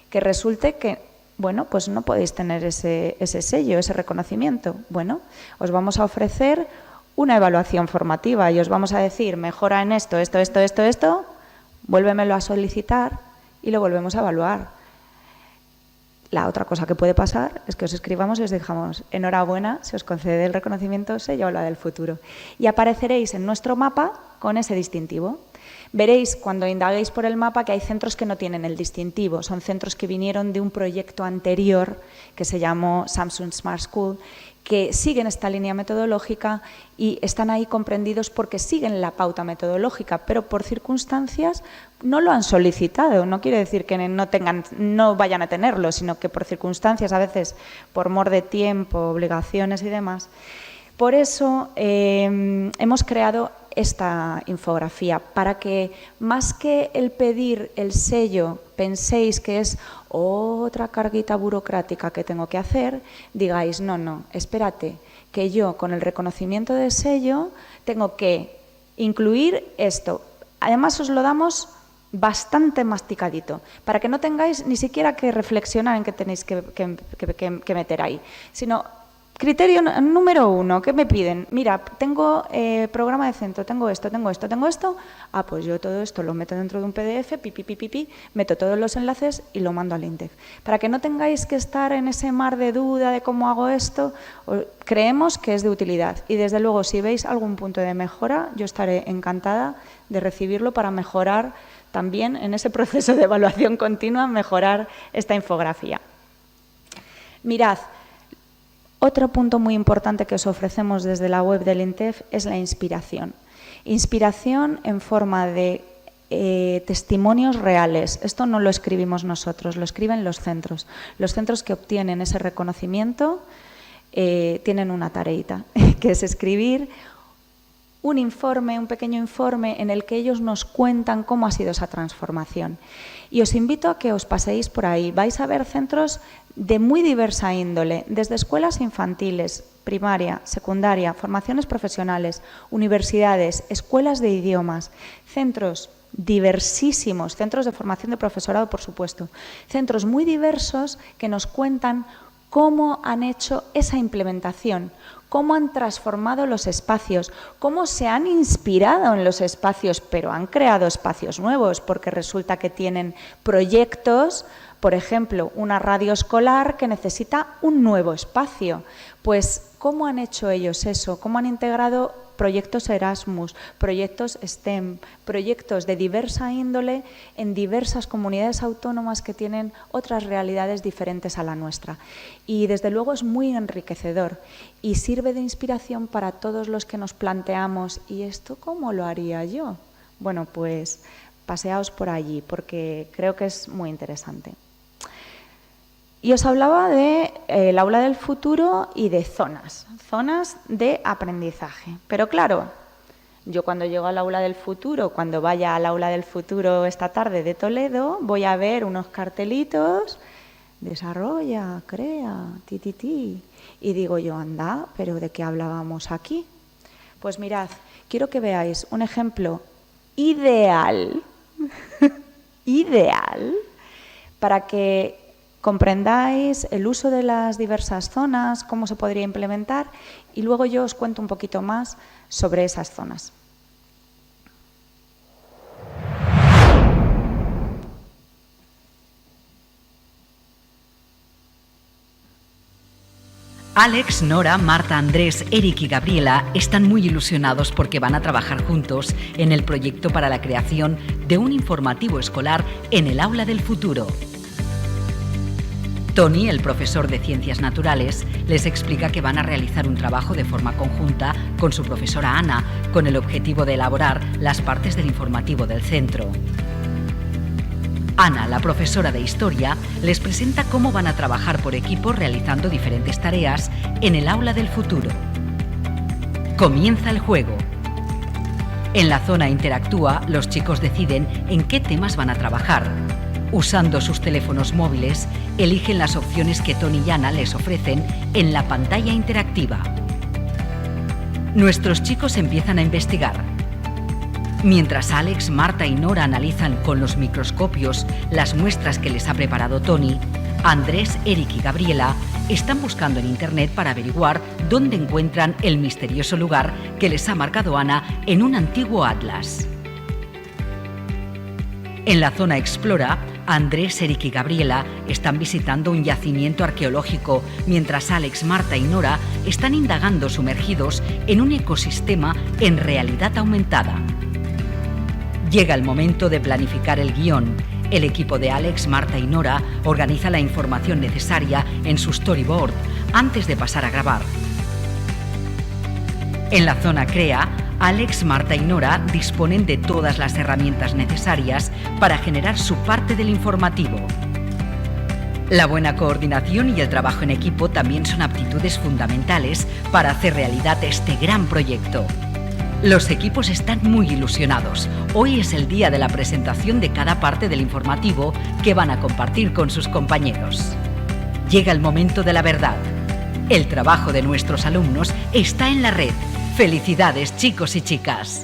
que resulte que, bueno, pues no podéis tener ese sello, ese reconocimiento. Bueno, os vamos a ofrecer una evaluación formativa y os vamos a decir, mejora en esto, esto, vuélvemelo a solicitar y lo volvemos a evaluar. La otra cosa que puede pasar es que os escribamos y os dejamos enhorabuena, se os concede el reconocimiento sello Aula del Futuro. Y apareceréis en nuestro mapa con ese distintivo. Veréis cuando indaguéis por el mapa que hay centros que no tienen el distintivo. Son centros que vinieron de un proyecto anterior que se llamó Samsung Smart School, que siguen esta línea metodológica y están ahí comprendidos porque siguen la pauta metodológica, pero por circunstancias no lo han solicitado. No quiere decir que no vayan a tenerlo, sino que por circunstancias, a veces por mor de tiempo, obligaciones y demás. Por eso hemos creado esta infografía, para que más que el pedir el sello penséis que es otra carguita burocrática que tengo que hacer, digáis, no, espérate, que yo con el reconocimiento de sello tengo que incluir esto. Además os lo damos bastante masticadito, para que no tengáis ni siquiera que reflexionar en qué tenéis que meter ahí, sino criterio número 1, ¿qué me piden? Mira, tengo programa de centro, tengo esto. Ah, pues yo todo esto lo meto dentro de un PDF, meto todos los enlaces y lo mando al INTEF. Para que no tengáis que estar en ese mar de duda de cómo hago esto, creemos que es de utilidad. Y desde luego, si veis algún punto de mejora, yo estaré encantada de recibirlo para mejorar también en ese proceso de evaluación continua, mejorar esta infografía. Mirad, otro punto muy importante que os ofrecemos desde la web del INTEF es la inspiración. Inspiración en forma de testimonios reales. Esto no lo escribimos nosotros, lo escriben los centros. Los centros que obtienen ese reconocimiento tienen una tareita, que es escribir un informe, un pequeño informe en el que ellos nos cuentan cómo ha sido esa transformación. Y os invito a que os paséis por ahí. Vais a ver centros de muy diversa índole, desde escuelas infantiles, primaria, secundaria, formaciones profesionales, universidades, escuelas de idiomas, centros diversísimos, centros de formación de profesorado, por supuesto, centros muy diversos que nos cuentan cómo han hecho esa implementación, cómo han transformado los espacios, cómo se han inspirado en los espacios, pero han creado espacios nuevos, porque resulta que tienen proyectos, por ejemplo, una radio escolar que necesita un nuevo espacio. Pues, ¿cómo han hecho ellos eso? ¿Cómo han integrado proyectos Erasmus, proyectos STEM, proyectos de diversa índole en diversas comunidades autónomas que tienen otras realidades diferentes a la nuestra? Y desde luego es muy enriquecedor y sirve de inspiración para todos los que nos planteamos, ¿y esto cómo lo haría yo? Bueno, pues paseaos por allí porque creo que es muy interesante. Y os hablaba del aula del futuro y de zonas de aprendizaje. Pero claro, yo cuando llego al aula del futuro, cuando vaya al aula del futuro esta tarde de Toledo, voy a ver unos cartelitos desarrolla, crea, ti. Y digo yo, anda, ¿pero de qué hablábamos aquí? Pues mirad, quiero que veáis un ejemplo ideal, ideal, para que comprendáis el uso de las diversas zonas, cómo se podría implementar, y luego yo os cuento un poquito más sobre esas zonas. Alex, Nora, Marta, Andrés, Eric y Gabriela están muy ilusionados porque van a trabajar juntos en el proyecto para la creación de un informativo escolar en el aula del futuro. Tony, el profesor de Ciencias Naturales, les explica que van a realizar un trabajo de forma conjunta con su profesora Ana, con el objetivo de elaborar las partes del informativo del centro. Ana, la profesora de Historia, les presenta cómo van a trabajar por equipo realizando diferentes tareas en el aula del futuro. Comienza el juego. En la zona Interactúa, los chicos deciden en qué temas van a trabajar. Usando sus teléfonos móviles, eligen las opciones que Tony y Ana les ofrecen en la pantalla interactiva. Nuestros chicos empiezan a investigar. Mientras Alex, Marta y Nora analizan con los microscopios las muestras que les ha preparado Tony, Andrés, Eric y Gabriela están buscando en Internet para averiguar dónde encuentran el misterioso lugar que les ha marcado Ana en un antiguo atlas. En la zona Explora, Andrés, Eric y Gabriela están visitando un yacimiento arqueológico, mientras Alex, Marta y Nora están indagando sumergidos en un ecosistema en realidad aumentada. Llega el momento de planificar el guión. El equipo de Alex, Marta y Nora organiza la información necesaria en su storyboard antes de pasar a grabar. En la zona Crea, Alex, Marta y Nora disponen de todas las herramientas necesarias para generar su parte del informativo. La buena coordinación y el trabajo en equipo también son aptitudes fundamentales para hacer realidad este gran proyecto. Los equipos están muy ilusionados. Hoy es el día de la presentación de cada parte del informativo que van a compartir con sus compañeros. Llega el momento de la verdad. El trabajo de nuestros alumnos está en la red. ¡Felicidades, chicos y chicas!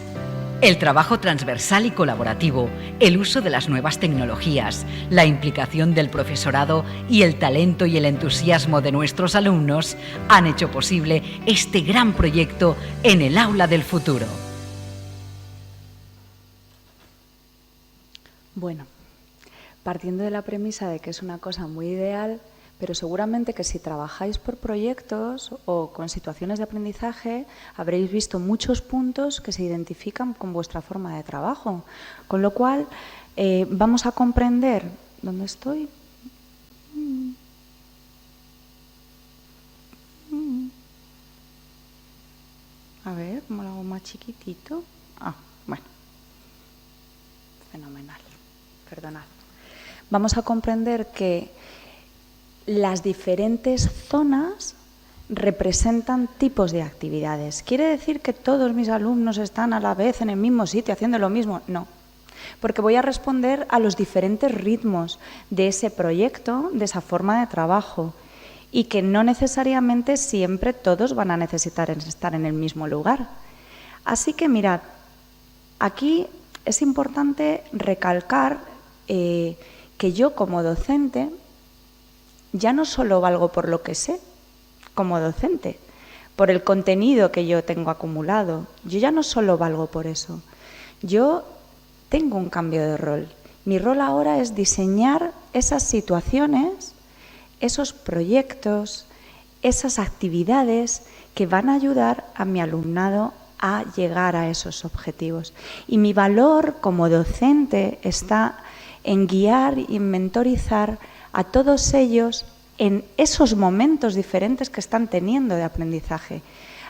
El trabajo transversal y colaborativo, el uso de las nuevas tecnologías, la implicación del profesorado y el talento y el entusiasmo de nuestros alumnos han hecho posible este gran proyecto en el aula del futuro. Bueno, partiendo de la premisa de que es una cosa muy ideal, pero seguramente que si trabajáis por proyectos o con situaciones de aprendizaje habréis visto muchos puntos que se identifican con vuestra forma de trabajo. Con lo cual, vamos a comprender... ¿Dónde estoy? A ver, ¿cómo lo hago más chiquitito? Ah, bueno. Fenomenal. Perdonad. Vamos a comprender que las diferentes zonas representan tipos de actividades. ¿Quiere decir que todos mis alumnos están a la vez en el mismo sitio haciendo lo mismo? No, porque voy a responder a los diferentes ritmos de ese proyecto, de esa forma de trabajo, y que no necesariamente siempre todos van a necesitar estar en el mismo lugar. Así que mirad, aquí es importante recalcar que yo como docente ya no solo valgo por lo que sé como docente, por el contenido que yo tengo acumulado. Yo ya no solo valgo por eso. Yo tengo un cambio de rol. Mi rol ahora es diseñar esas situaciones, esos proyectos, esas actividades que van a ayudar a mi alumnado a llegar a esos objetivos. Y mi valor como docente está en guiar y en mentorizar a todos ellos en esos momentos diferentes que están teniendo de aprendizaje.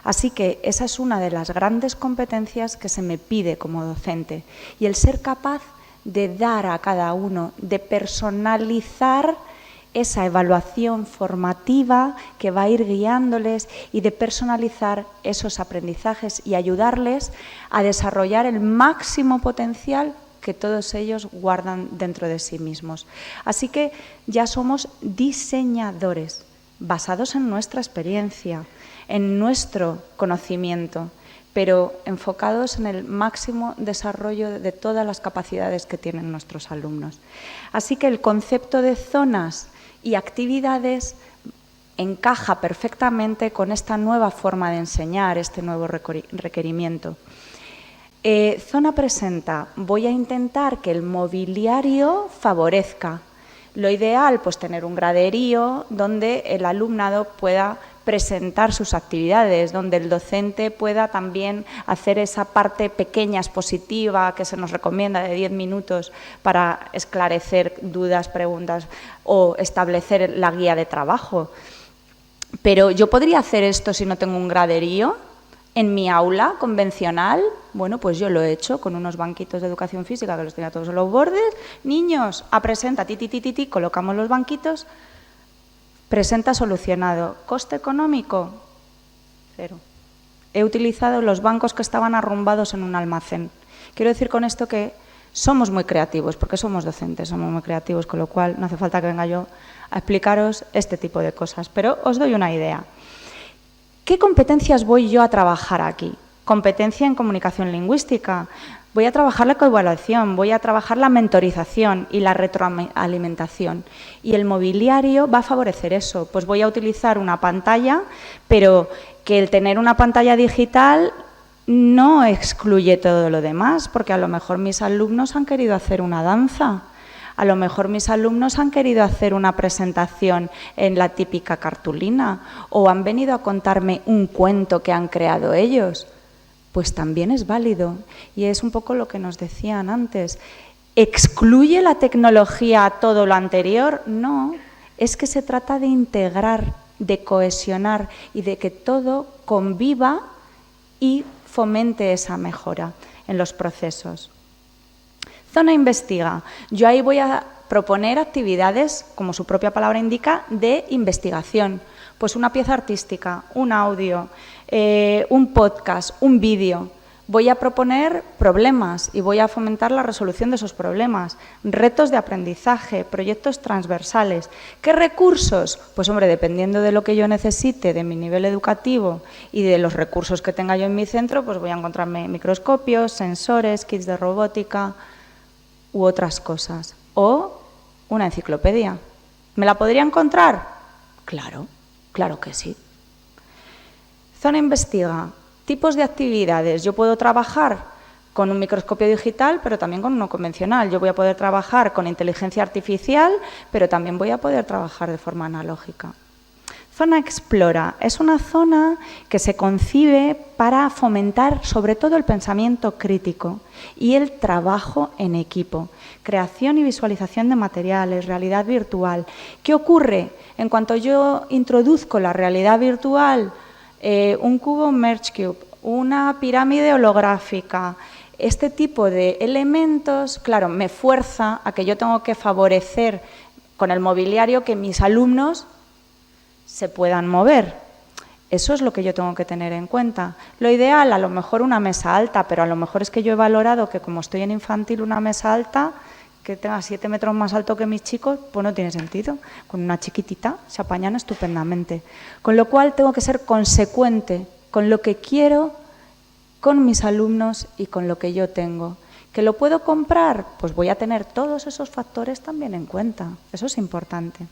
Así que esa es una de las grandes competencias que se me pide como docente, y el ser capaz de dar a cada uno, de personalizar esa evaluación formativa que va a ir guiándoles y de personalizar esos aprendizajes y ayudarles a desarrollar el máximo potencial que todos ellos guardan dentro de sí mismos. Así que ya somos diseñadores, basados en nuestra experiencia, en nuestro conocimiento, pero enfocados en el máximo desarrollo de todas las capacidades que tienen nuestros alumnos. Así que el concepto de zonas y actividades encaja perfectamente con esta nueva forma de enseñar, este nuevo requerimiento. Zona presenta, voy a intentar que el mobiliario favorezca. Lo ideal, pues tener un graderío donde el alumnado pueda presentar sus actividades, donde el docente pueda también hacer esa parte pequeña expositiva que se nos recomienda de 10 minutos para esclarecer dudas, preguntas o establecer la guía de trabajo. Pero yo podría hacer esto si no tengo un graderío en mi aula convencional. Bueno, pues yo lo he hecho con unos banquitos de educación física que los tenía todos en los bordes. Niños, a presenta, ti, colocamos los banquitos. Presenta solucionado. ¿Coste económico? 0. He utilizado los bancos que estaban arrumbados en un almacén. Quiero decir con esto que somos muy creativos, porque somos docentes, somos muy creativos, con lo cual no hace falta que venga yo a explicaros este tipo de cosas, pero os doy una idea. ¿Qué competencias voy yo a trabajar aquí? Competencia en comunicación lingüística. Voy a trabajar la coevaluación, voy a trabajar la mentorización y la retroalimentación. Y el mobiliario va a favorecer eso. Pues voy a utilizar una pantalla, pero que el tener una pantalla digital no excluye todo lo demás, porque a lo mejor mis alumnos han querido hacer una danza, a lo mejor mis alumnos han querido hacer una presentación en la típica cartulina o han venido a contarme un cuento que han creado ellos. Pues también es válido y es un poco lo que nos decían antes. ¿Excluye la tecnología todo lo anterior? No, es que se trata de integrar, de cohesionar y de que todo conviva y fomente esa mejora en los procesos. Zona investiga. Yo ahí voy a proponer actividades, como su propia palabra indica, de investigación. Pues una pieza artística, un audio, un podcast, un vídeo. Voy a proponer problemas y voy a fomentar la resolución de esos problemas, retos de aprendizaje, proyectos transversales. ¿Qué recursos? Pues hombre, dependiendo de lo que yo necesite, de mi nivel educativo y de los recursos que tenga yo en mi centro, pues voy a encontrarme microscopios, sensores, kits de robótica u otras cosas. O una enciclopedia. ¿Me la podría encontrar? Claro, claro que sí. Zona investiga. Tipos de actividades. Yo puedo trabajar con un microscopio digital, pero también con uno convencional. Yo voy a poder trabajar con inteligencia artificial, pero también voy a poder trabajar de forma analógica. Zona explora. Es una zona que se concibe para fomentar sobre todo el pensamiento crítico y el trabajo en equipo. Creación y visualización de materiales, realidad virtual. ¿Qué ocurre? En cuanto yo introduzco la realidad virtual, un cubo Merge Cube, una pirámide holográfica, este tipo de elementos, claro, me fuerza a que yo tengo que favorecer con el mobiliario que mis alumnos se puedan mover. Eso es lo que yo tengo que tener en cuenta. Lo ideal, a lo mejor una mesa alta, pero a lo mejor es que yo he valorado que como estoy en infantil, una mesa alta que tenga 7 metros más alto que mis chicos, pues no tiene sentido. Con una chiquitita se apañan estupendamente. Con lo cual tengo que ser consecuente con lo que quiero, con mis alumnos y con lo que yo tengo. ¿Que lo puedo comprar? Pues voy a tener todos esos factores también en cuenta. Eso es importante.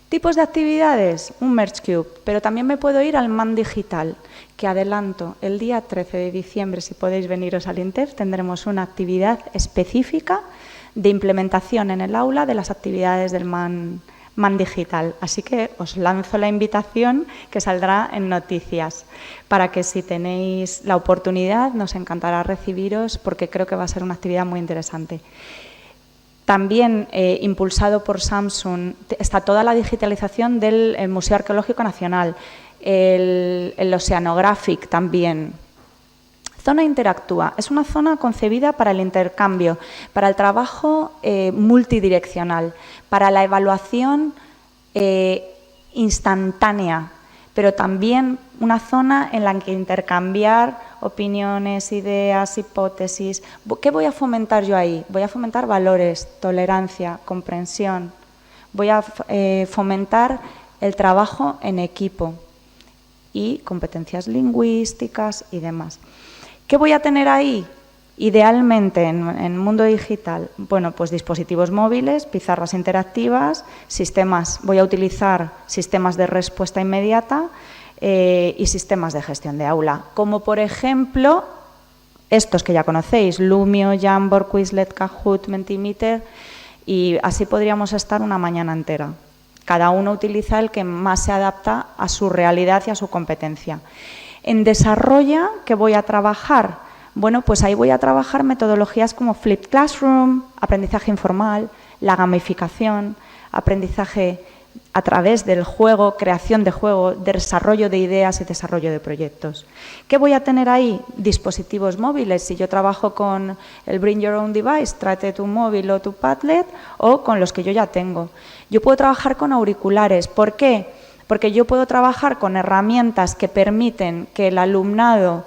Tipos de actividades, un Merge Cube, pero también me puedo ir al MAN digital, que adelanto, el día 13 de diciembre, si podéis veniros al INTEF, tendremos una actividad específica de implementación en el aula de las actividades del MAN digital. Así que os lanzo la invitación que saldrá en noticias, para que si tenéis la oportunidad nos encantará recibiros porque creo que va a ser una actividad muy interesante. También, impulsado por Samsung, está toda la digitalización del Museo Arqueológico Nacional, el Oceanographic también. Zona Interactúa. Es una zona concebida para el intercambio, para el trabajo multidireccional, para la evaluación instantánea, pero también una zona en la que intercambiar opiniones, ideas, hipótesis. ¿Qué voy a fomentar yo ahí? Voy a fomentar valores, tolerancia, comprensión. Voy a fomentar el trabajo en equipo y competencias lingüísticas y demás. ¿Qué voy a tener ahí? Idealmente, en el mundo digital, bueno, pues dispositivos móviles, pizarras interactivas, sistemas, voy a utilizar sistemas de respuesta inmediata y sistemas de gestión de aula, como por ejemplo estos que ya conocéis, Lumio, Jamboard, Quizlet, Kahoot, Mentimeter, y así podríamos estar una mañana entera. Cada uno utiliza el que más se adapta a su realidad y a su competencia. En desarrollo, ¿qué voy a trabajar? Bueno, pues ahí voy a trabajar metodologías como Flipped Classroom, aprendizaje informal, la gamificación, aprendizaje a través del juego, creación de juego, desarrollo de ideas y desarrollo de proyectos. ¿Qué voy a tener ahí? Dispositivos móviles. Si yo trabajo con el Bring Your Own Device, tráete tu móvil o tu Padlet, o con los que yo ya tengo. Yo puedo trabajar con auriculares. ¿Por qué? Porque yo puedo trabajar con herramientas que permiten que el alumnado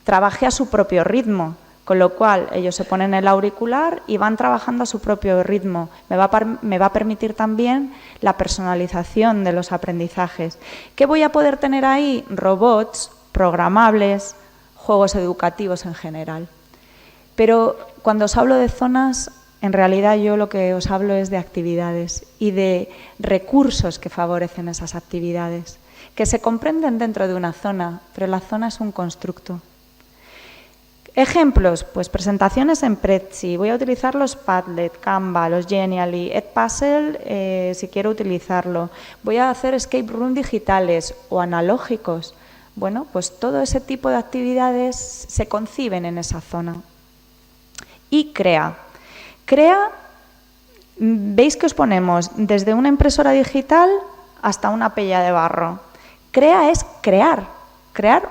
trabaje a su propio ritmo, con lo cual ellos se ponen el auricular y van trabajando a su propio ritmo. Me va a permitir también la personalización de los aprendizajes. ¿Qué voy a poder tener ahí? Robots programables, juegos educativos en general. Pero cuando os hablo de zonas, en realidad yo lo que os hablo es de actividades y de recursos que favorecen esas actividades, que se comprenden dentro de una zona, pero la zona es un constructo. Ejemplos, pues presentaciones en Prezi, voy a utilizar los Padlet, Canva, los Genially, Edpuzzle si quiero utilizarlo, voy a hacer escape room digitales o analógicos. Bueno, pues todo ese tipo de actividades se conciben en esa zona. Y CREA. CREA, veis que os ponemos desde una impresora digital hasta una pella de barro. CREA es crear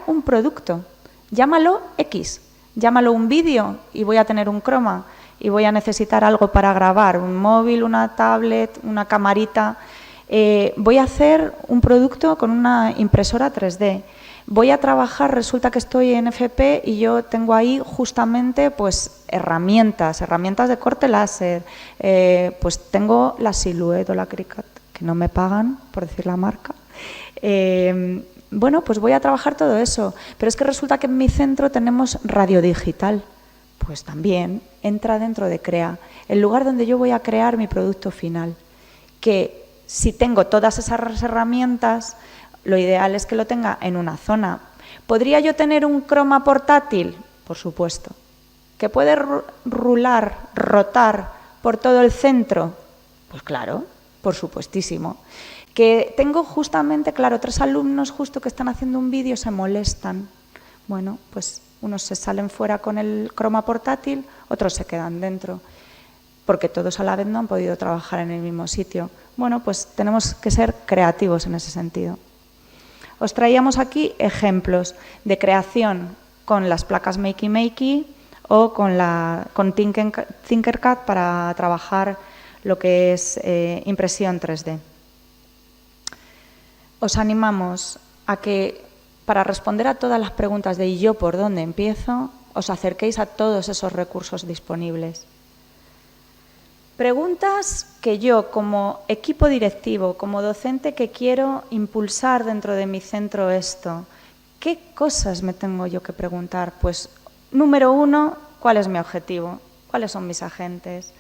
un producto, llámalo X. Llámalo un vídeo y voy a tener un croma y voy a necesitar algo para grabar, un móvil, una tablet, una camarita. Voy a hacer un producto con una impresora 3D. Voy a trabajar, resulta que estoy en FP y yo tengo ahí justamente pues herramientas de corte láser. Pues tengo la Silhouette o la Cricut, que no me pagan por decir la marca. Bueno, pues voy a trabajar todo eso, pero es que resulta que en mi centro tenemos radio digital, pues también entra dentro de CREA, el lugar donde yo voy a crear mi producto final, que si tengo todas esas herramientas, lo ideal es que lo tenga en una zona. ¿Podría yo tener un croma portátil? Por supuesto. ¿Que puede rotar por todo el centro? Pues claro, por supuestísimo. Que tengo justamente, claro, 3 alumnos justo que están haciendo un vídeo se molestan. Bueno, pues unos se salen fuera con el croma portátil, otros se quedan dentro, porque todos a la vez no han podido trabajar en el mismo sitio. Bueno, pues tenemos que ser creativos en ese sentido. Os traíamos aquí ejemplos de creación con las placas Makey Makey o con Tinkercad para trabajar lo que es impresión 3D. Os animamos a que, para responder a todas las preguntas de ¿y yo por dónde empiezo?, os acerquéis a todos esos recursos disponibles. Preguntas que yo, como equipo directivo, como docente que quiero impulsar dentro de mi centro esto, ¿qué cosas me tengo yo que preguntar? Pues, número 1, ¿cuál es mi objetivo? ¿Cuáles son mis agentes?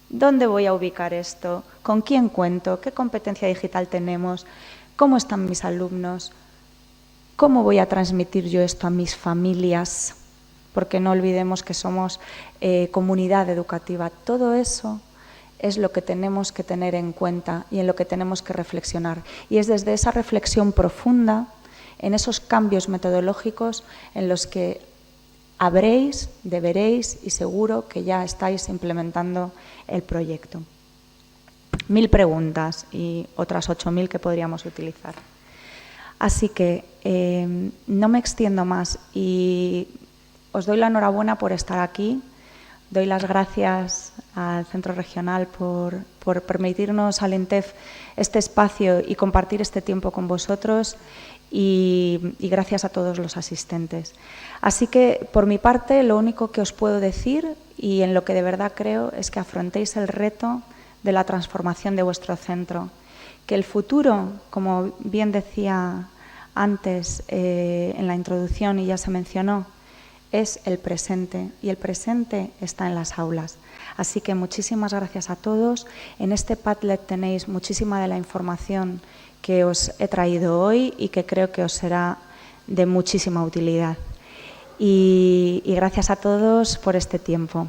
¿Dónde voy a ubicar esto? ¿Con quién cuento? ¿Qué competencia digital tenemos? ¿Cómo están mis alumnos? ¿Cómo voy a transmitir yo esto a mis familias? Porque no olvidemos que somos comunidad educativa. Todo eso es lo que tenemos que tener en cuenta y en lo que tenemos que reflexionar. Y es desde esa reflexión profunda, en esos cambios metodológicos en los que habréis, deberéis y seguro que ya estáis implementando el proyecto. 1000 preguntas y otras 8000 que podríamos utilizar. Así que no me extiendo más y os doy la enhorabuena por estar aquí. Doy las gracias al Centro Regional por permitirnos al ENTEF este espacio y compartir este tiempo con vosotros y gracias a todos los asistentes. Así que, por mi parte, lo único que os puedo decir y en lo que de verdad creo es que afrontéis el reto de la transformación de vuestro centro, que el futuro, como bien decía antes en la introducción y ya se mencionó, es el presente y el presente está en las aulas. Así que muchísimas gracias a todos. En este Padlet tenéis muchísima de la información que os he traído hoy y que creo que os será de muchísima utilidad. Y gracias a todos por este tiempo.